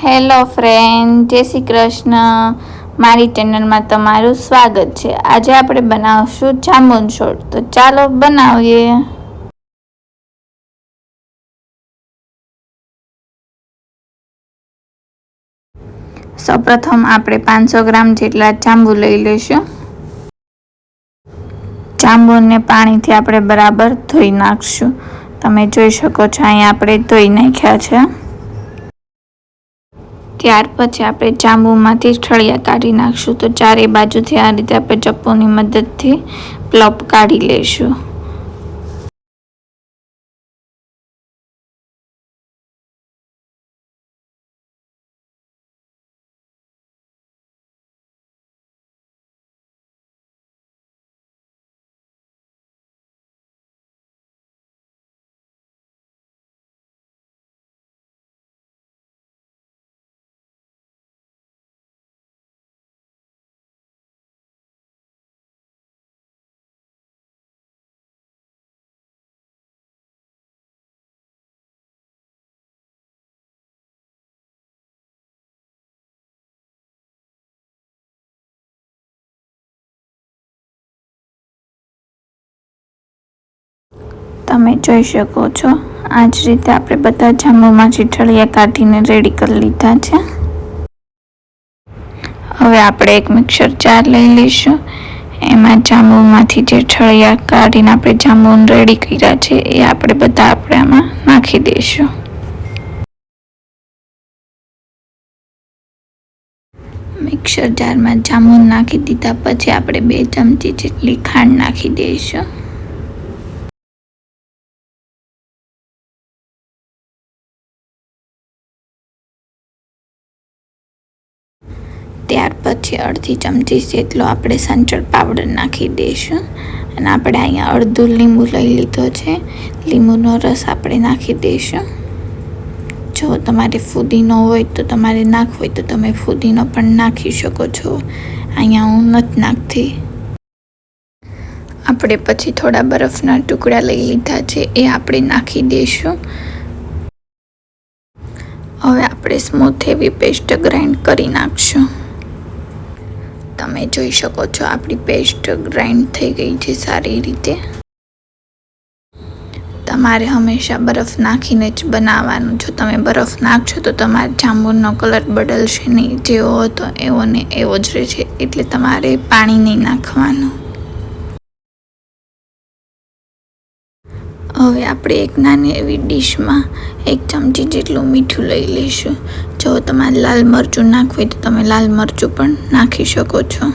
Hello friend, જય શ્રી કૃષ્ણ. મારી ચેનલમાં તમારું સ્વાગત છે. આજે આપણે બનાવશું જાંબુન શોર્ટ. તો ચાલો બનાવીએ. સૌપ્રથમ આપણે 500 ગ્રામ જેટલા જાંબુ લઈ લઈશું. જાંબુને પાણીથી આપણે બરાબર ધોઈ નાખશું. તમે જોઈ શકો છો અહીંયા આપણે ધોઈ નાખ્યા છે. ત્યાર પછી આપણે જાંબુમાંથી ઠળિયા કાઢી નાખશું. તો ચારે બાજુથી આ રીતે આપણે ચપ્પુની મદદથી પ્લપ કાઢી લઈશું. તમે જોઈ શકો છો આ જ રીતે આપણે બધા જાંબુમાંથી ઠળિયા કાઢીને રેડી કરી લીધા છે. હવે આપણે એક મિક્સર જાર લઈ લઈશું. એમાં જાંબુમાંથી જે ઠળિયા કાઢીને આપણે જાંબુન રેડી કર્યા છે એ આપણે બધા આમાં નાખી દઈશું. મિક્સર જારમાં જાંબુન નાખી દીધા પછી આપણે 2 ચમચી જેટલી ખાંડ નાખી દઈશું. ત્યાર પછી અડધી ચમચી જેટલો આપણે સંચળ પાવડર નાખી દઈશું. અને આપણે અહીંયા અડધું લીંબુ લઈ લીધો છે. લીંબુનો રસ આપણે નાખી દઈશું. જો તમારે ફુદીનો હોય તો તમારે નાખવો હોય તો તમે ફુદીનો પણ નાખી શકો છો. અહીંયા હું નથી નાખતી. આપણે પછી થોડા બરફના ટુકડા લઈ લીધા છે એ આપણે નાખી દઈશું. હવે આપણે સ્મૂથ એવી પેસ્ટ ગ્રાઇન્ડ કરી નાખશું. તમે જોઈ શકો છો આપણી પેસ્ટ ગ્રાઇન્ડ થઈ ગઈ છે સારી રીતે. તમારે હંમેશા બરફ નાખીને જ બનાવવાનું. જો તમે બરફ નાખશો તો તમારા જાંબુનો કલર બદલશે નહીં. જેવો હતો એવો ને એવો જ રહેશે. એટલે તમારે પાણી નહીં નાખવાનું. હવે આપણે એક નાની એવી ડીશમાં 1 ચમચી જેટલું મીઠું લઈ લઈશું. જો તમારે લાલ મરચું નાખવું હોય તો તમે લાલ મરચું પણ નાખી શકો છો.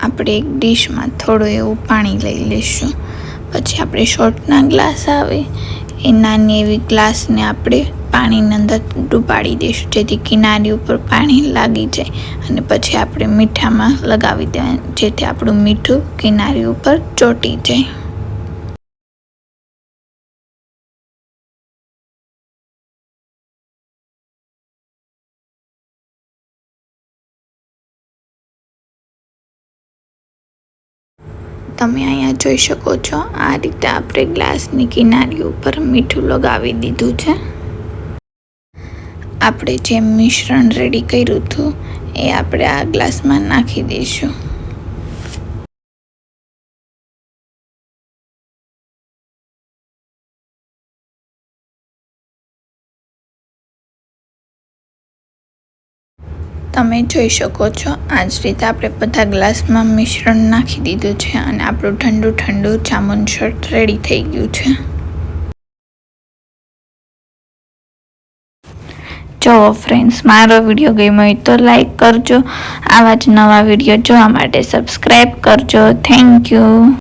આપણે એક ડીશમાં થોડું એવું પાણી લઈ લઈશું. પછી આપણે શોર્ટના ગ્લાસ આવે એ નાની એવી ગ્લાસને આપણે પાણીની અંદર ડૂબાડી દઈશું જેથી કિનારી ઉપર પાણી લાગી જાય. અને પછી આપણે મીઠામાં લગાવી દેવાનું જેથી આપણું મીઠું કિનારી ઉપર ચોંટી જાય. તમે અહીંયા જોઈ શકો છો આ રીતે આપણે ગ્લાસની કિનારી ઉપર મીઠું લગાવી દીધું છે. આપણે જે મિશ્રણ રેડી કર્યું હતું એ આપણે આ ગ્લાસમાં નાખી દઈશું. તમે જોઈ શકો છો આ જ રીતે આપણે બધા ગ્લાસમાં મિશ્રણ નાખી દીધું છે. અને આપણું ઠંડુ ઠંડુ જાંબુન શોર્ટ રેડી થઈ ગયું છે. જો ફ્રેન્ડ્સ, મારો વિડીયો ગમ્યો હોય તો લાઈક કરજો. આવા જ નવા વિડીયો જોવા માટે સબસ્ક્રાઈબ કરજો. Thank you.